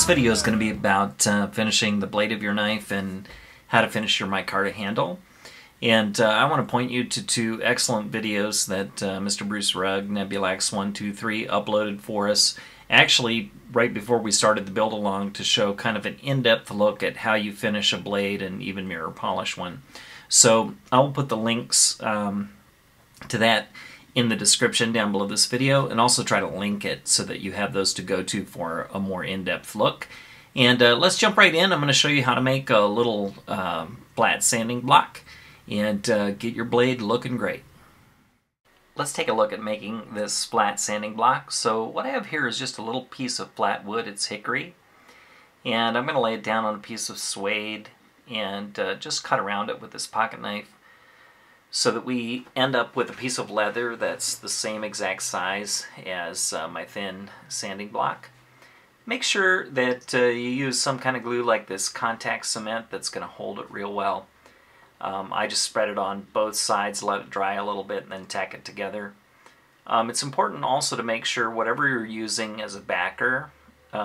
This video is going to be about finishing the blade of your knife and how to finish your micarta handle. And I want to point you to two excellent videos that Mr. Bruce Rugg, Nebulax123, uploaded for us, actually right before we started the build along, to show kind of an in-depth look at how you finish a blade and even mirror polish one. So I'll put the links to that in the description down below this video, and also try to link it so that you have those to go to for a more in-depth look. And let's jump right in. I'm going to show you how to make a little flat sanding block and get your blade looking great. Let's take a look at making this flat sanding block. So what I have here is just a little piece of flat wood. It's hickory, and I'm going to lay it down on a piece of suede and just cut around it with this pocket knife, so that we end up with a piece of leather that's the same exact size as my thin sanding block. Make sure that you use some kind of glue like this contact cement that's going to hold it real well. I just spread it on both sides, let it dry a little bit, and then tack it together. It's important also to make sure whatever you're using as a backer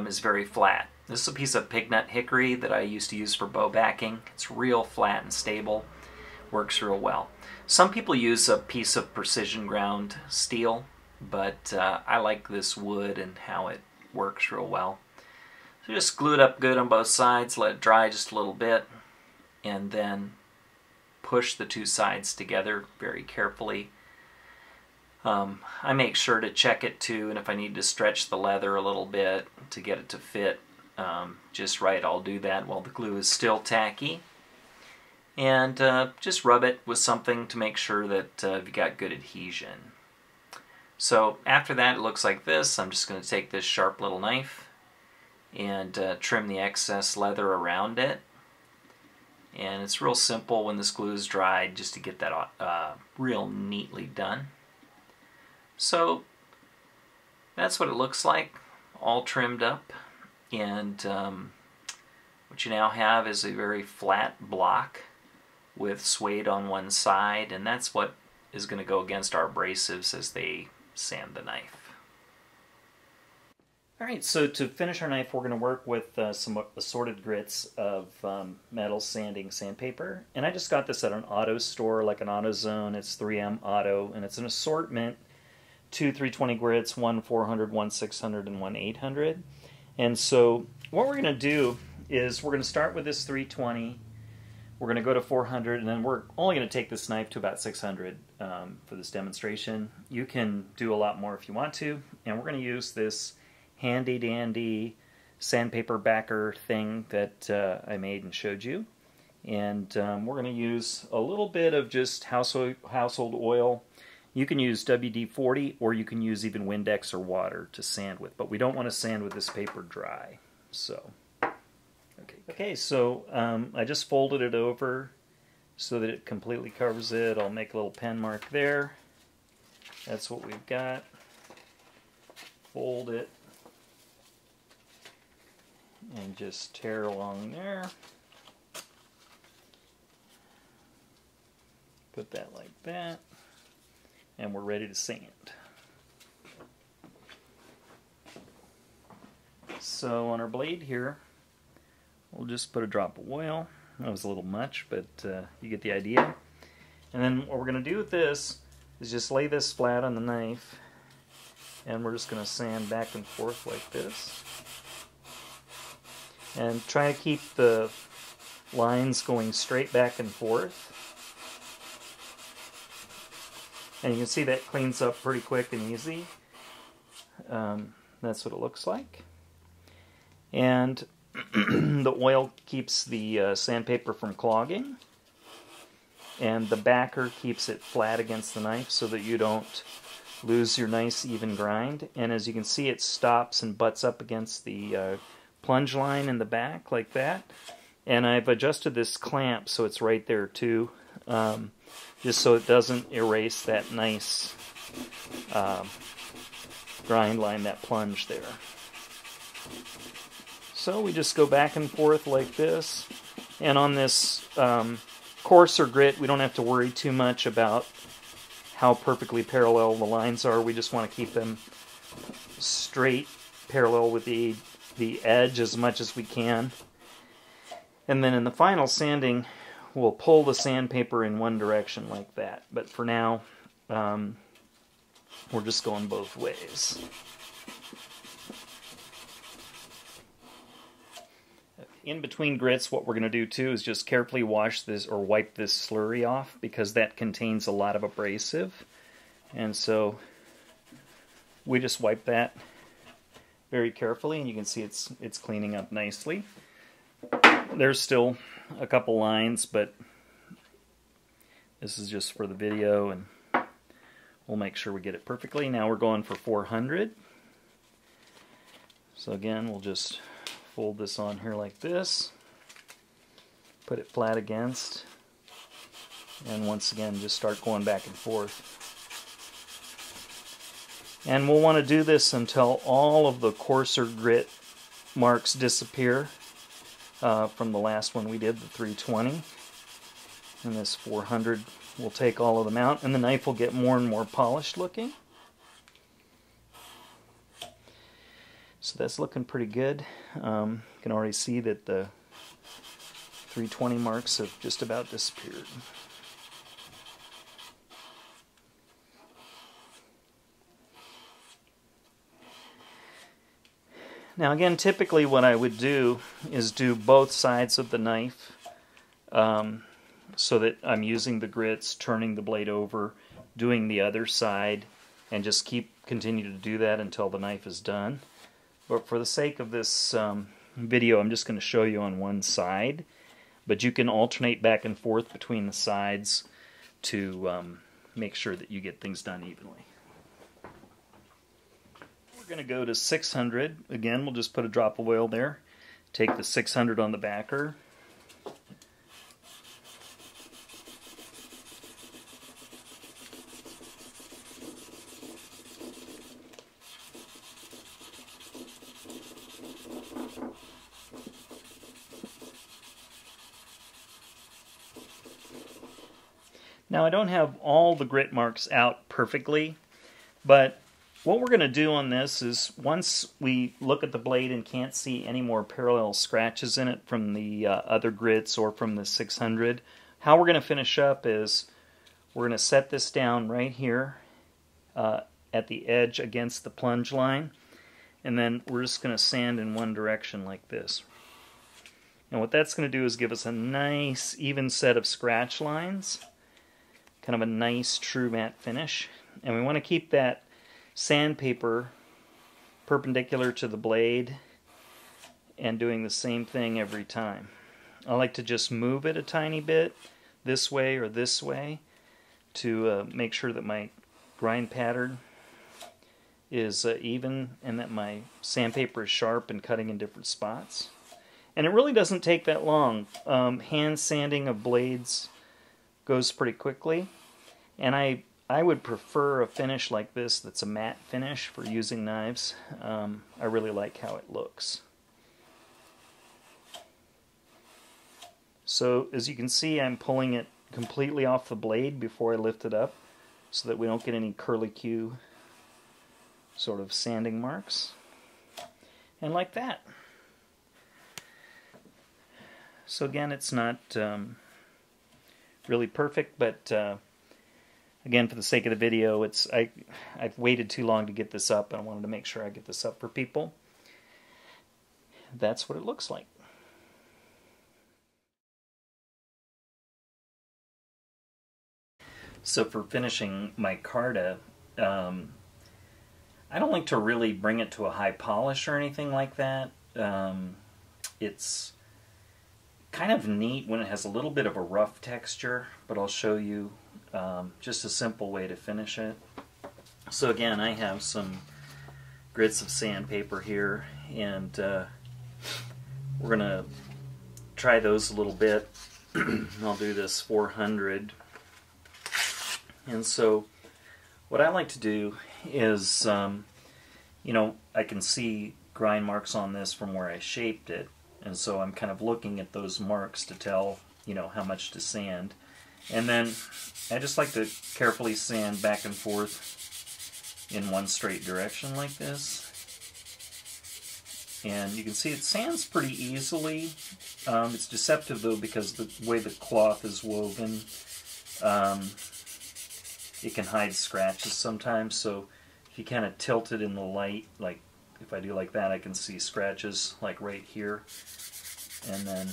is very flat. This is a piece of pignut hickory that I used to use for bow backing. It's real flat and stable. Works real well. Some people use a piece of precision ground steel, but I like this wood and how it works real well. So just glue it up good on both sides, let it dry just a little bit, and then push the two sides together very carefully. I make sure to check it too, and if I need to stretch the leather a little bit to get it to fit just right, I'll do that while the glue is still tacky. And just rub it with something to make sure that you've got good adhesion. So after that, it looks like this. I'm just going to take this sharp little knife and trim the excess leather around it. And it's real simple when this glue is dried, just to get that real neatly done. So that's what it looks like, all trimmed up. And what you now have is a very flat block with suede on one side, and that's what is going to go against our abrasives as they sand the knife. Alright, so to finish our knife, we're going to work with some assorted grits of metal sanding sandpaper. And I just got this at an auto store, like an AutoZone. It's 3M Auto, and it's an assortment: 2 320 grits, 1 400, 1 600, and 1 800. And so what we're going to do is we're going to start with this 320. We're going to go to 400, and then we're only going to take this knife to about 600 for this demonstration. You can do a lot more if you want to, and we're going to use this handy-dandy sandpaper backer thing that I made and showed you. And we're going to use a little bit of just household oil. You can use WD-40, or you can use even Windex or water to sand with, but we don't want to sand with this paper dry. So. Okay, so I just folded it over so that it completely covers it. I'll make a little pen mark there. That's what we've got. Fold it and just tear along there. Put that like that, and we're ready to sand. So on our blade here, we'll just put a drop of oil. That was a little much, but you get the idea. And then what we're going to do with this is just lay this flat on the knife, and we're just going to sand back and forth like this. And try to keep the lines going straight back and forth. And you can see that cleans up pretty quick and easy. That's what it looks like. And the oil keeps the sandpaper from clogging, and the backer keeps it flat against the knife so that you don't lose your nice even grind. And as you can see, it stops and butts up against the plunge line in the back like that. And I've adjusted this clamp so it's right there too, just so it doesn't erase that nice grind line, that plunge there. So we just go back and forth like this, and on this coarser grit we don't have to worry too much about how perfectly parallel the lines are. We just want to keep them straight, parallel with the the edge as much as we can. And then in the final sanding, we'll pull the sandpaper in one direction like that. But for now, we're just going both ways. In between grits, what we're going to do too is just carefully wash this or wipe this slurry off, because that contains a lot of abrasive. And so we just wipe that very carefully, and you can see it's cleaning up nicely. There's still a couple lines, but this is just for the video, and we'll make sure we get it perfectly. Now we're going for 400. So again, we'll just fold this on here like this, put it flat against, and once again just start going back and forth. And we'll want to do this until all of the coarser grit marks disappear from the last one we did, the 320. And this 400 will take all of them out, and the knife will get more and more polished looking. So that's looking pretty good. You can already see that the 320 marks have just about disappeared. Now again, typically what I would do is do both sides of the knife so that I'm using the grits, turning the blade over, doing the other side, and just continue to do that until the knife is done. But for the sake of this video, I'm just going to show you on one side. But you can alternate back and forth between the sides to make sure that you get things done evenly. We're going to go to 600. Again, we'll just put a drop of oil there. Take the 600 on the backer. Now I don't have all the grit marks out perfectly, but what we're going to do on this is once we look at the blade and can't see any more parallel scratches in it from the other grits or from the 600, how we're going to finish up is we're going to set this down right here at the edge against the plunge line, and then we're just going to sand in one direction like this. And what that's going to do is give us a nice even set of scratch lines, kind of a nice true matte finish. And we want to keep that sandpaper perpendicular to the blade and doing the same thing every time. I like to just move it a tiny bit this way or this way to make sure that my grind pattern is even and that my sandpaper is sharp and cutting in different spots. And it really doesn't take that long. Hand sanding of blades goes pretty quickly, and I would prefer a finish like this that's a matte finish for using knives. I really like how it looks. So as you can see, I'm pulling it completely off the blade before I lift it up so that we don't get any curlicue sort of sanding marks. And like that. So again, it's not really perfect, but again, for the sake of the video, I've waited too long to get this up, and I wanted to make sure I get this up for people. That's what it looks like. So for finishing micarta, I don't like to really bring it to a high polish or anything like that. It's kind of neat when it has a little bit of a rough texture, but I'll show you just a simple way to finish it. So again, I have some grits of sandpaper here, and we're going to try those a little bit. I'll do this 400. And so what I like to do is, you know, I can see grind marks on this from where I shaped it, and so I'm kind of looking at those marks to tell, you know, how much to sand. And then I just like to carefully sand back and forth in one straight direction like this. And you can see it sands pretty easily. It's deceptive though because the way the cloth is woven, it can hide scratches sometimes. So if you kind of tilt it in the light, like if I do like that, I can see scratches like right here. And then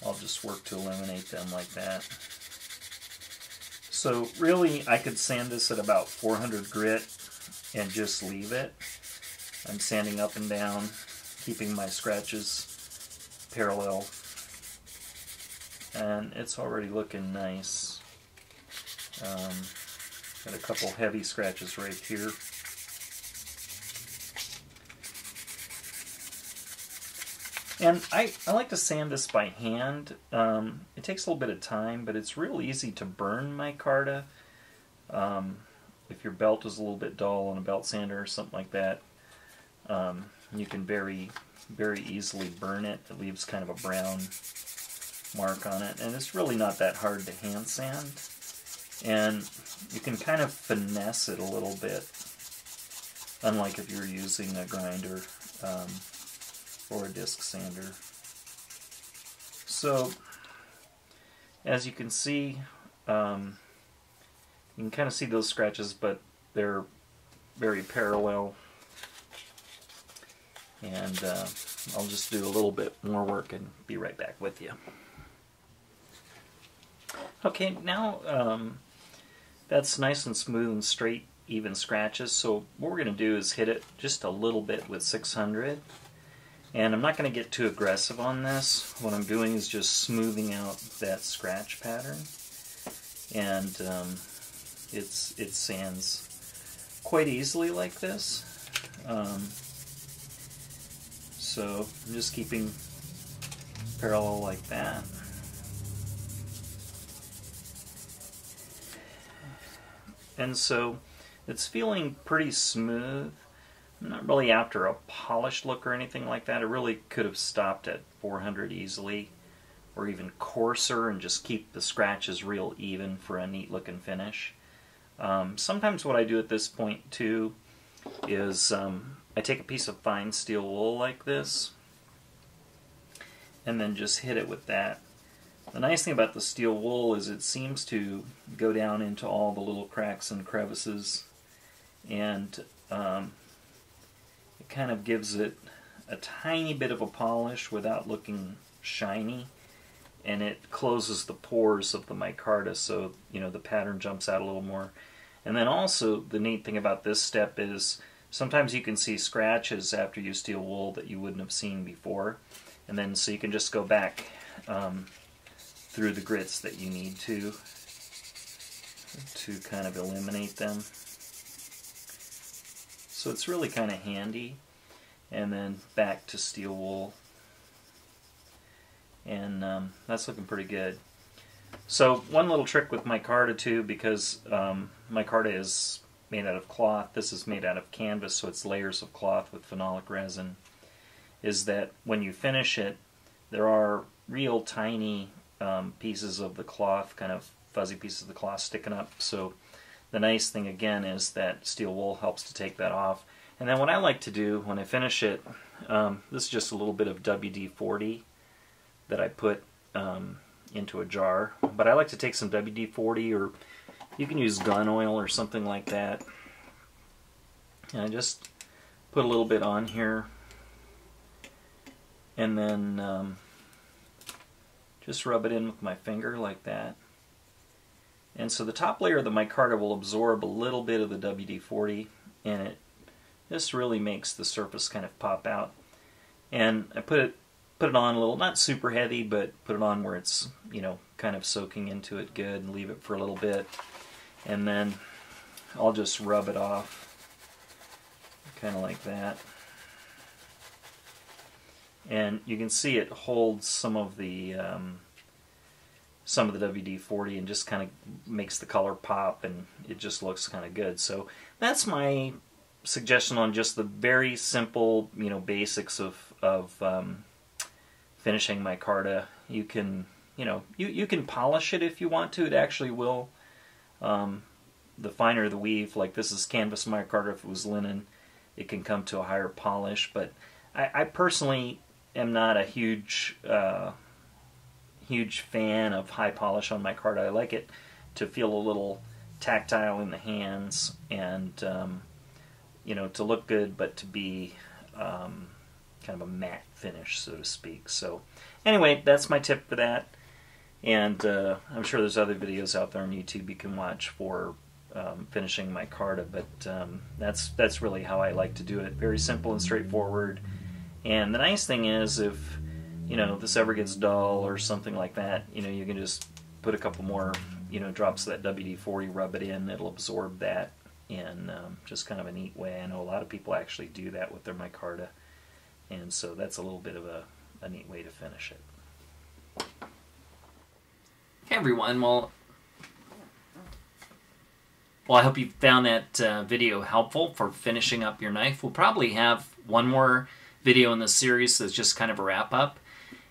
I'll just work to eliminate them like that. So really, I could sand this at about 400 grit and just leave it. I'm sanding up and down, keeping my scratches parallel, and it's already looking nice. Got a couple heavy scratches right here. And I like to sand this by hand. It takes a little bit of time, but it's real easy to burn micarta. If your belt is a little bit dull on a belt sander or something like that, you can very easily burn it. It leaves kind of a brown mark on it, and it's really not that hard to hand sand. And you can kind of finesse it a little bit, unlike if you're using a grinder or a disc sander. So, as you can see, you can kind of see those scratches, but they're very parallel. And I'll just do a little bit more work and be right back with you. Okay, now that's nice and smooth and straight, even scratches. So what we're going to do is hit it just a little bit with 600. And I'm not going to get too aggressive on this. What I'm doing is just smoothing out that scratch pattern. And it sands quite easily like this. So I'm just keeping parallel like that. And so it's feeling pretty smooth. I'm not really after a polished look or anything like that. I really could have stopped at 400 easily, or even coarser, and just keep the scratches real even for a neat looking finish. Sometimes what I do at this point too is I take a piece of fine steel wool like this and then just hit it with that. The nice thing about the steel wool is it seems to go down into all the little cracks and crevices, and it kind of gives it a tiny bit of a polish without looking shiny, and it closes the pores of the micarta, so the pattern jumps out a little more. And then also the neat thing about this step is sometimes you can see scratches after you steel wool that you wouldn't have seen before, and then so you can just go back through the grits that you need to kind of eliminate them. So it's really kind of handy. And then back to steel wool, and that's looking pretty good. So one little trick with micarta too, because micarta is made out of cloth, this is made out of canvas, so it's layers of cloth with phenolic resin, is that when you finish it, there are real tiny pieces of the cloth, kind of fuzzy pieces of the cloth sticking up. So the nice thing again is that steel wool helps to take that off. And then what I like to do when I finish it, this is just a little bit of WD-40 that I put into a jar. But I like to take some WD-40, or you can use gun oil or something like that. And I just put a little bit on here, and then just rub it in with my finger like that. And so the top layer of the micarta will absorb a little bit of the WD-40, and this really makes the surface kind of pop out. And I put it on a little, not super heavy, but put it on where it's kind of soaking into it good, and leave it for a little bit. And then I'll just rub it off, kind of like that. And you can see it holds some of the WD-40 and just kind of makes the color pop, and it just looks kind of good. So that's my suggestion on just the very simple, basics of finishing micarta. You can, you can polish it if you want to. It actually will. The finer the weave, like this is canvas micarta. If it was linen, it can come to a higher polish. But I personally am not a huge huge fan of high polish on micarta. I like it to feel a little tactile in the hands, and you know, to look good, but to be kind of a matte finish, so to speak. So anyway, that's my tip for that. And I'm sure there's other videos out there on YouTube you can watch for finishing micarta, but that's really how I like to do it. Very simple and straightforward. And the nice thing is, if you know, this ever gets dull or something like that, you know, you can just put a couple more, you know, drops of that WD-40, rub it in, it'll absorb that in just kind of a neat way. I know a lot of people actually do that with their micarta, and so that's a little bit of a neat way to finish it. Hey everyone, well I hope you found that video helpful for finishing up your knife. We'll probably have one more video in this series that's just kind of a wrap-up.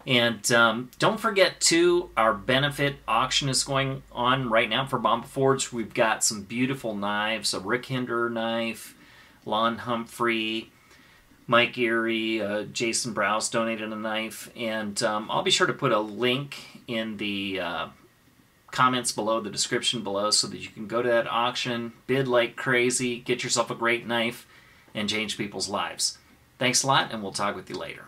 And don't forget, too, our benefit auction is going on right now for Bomba Forge. We've got some beautiful knives, a Rick Hinder knife, Lon Humphrey, Mike Erie, Jason Browse donated a knife. And I'll be sure to put a link in the comments below, the description below, so that you can go to that auction, bid like crazy, get yourself a great knife, and change people's lives. Thanks a lot, and we'll talk with you later.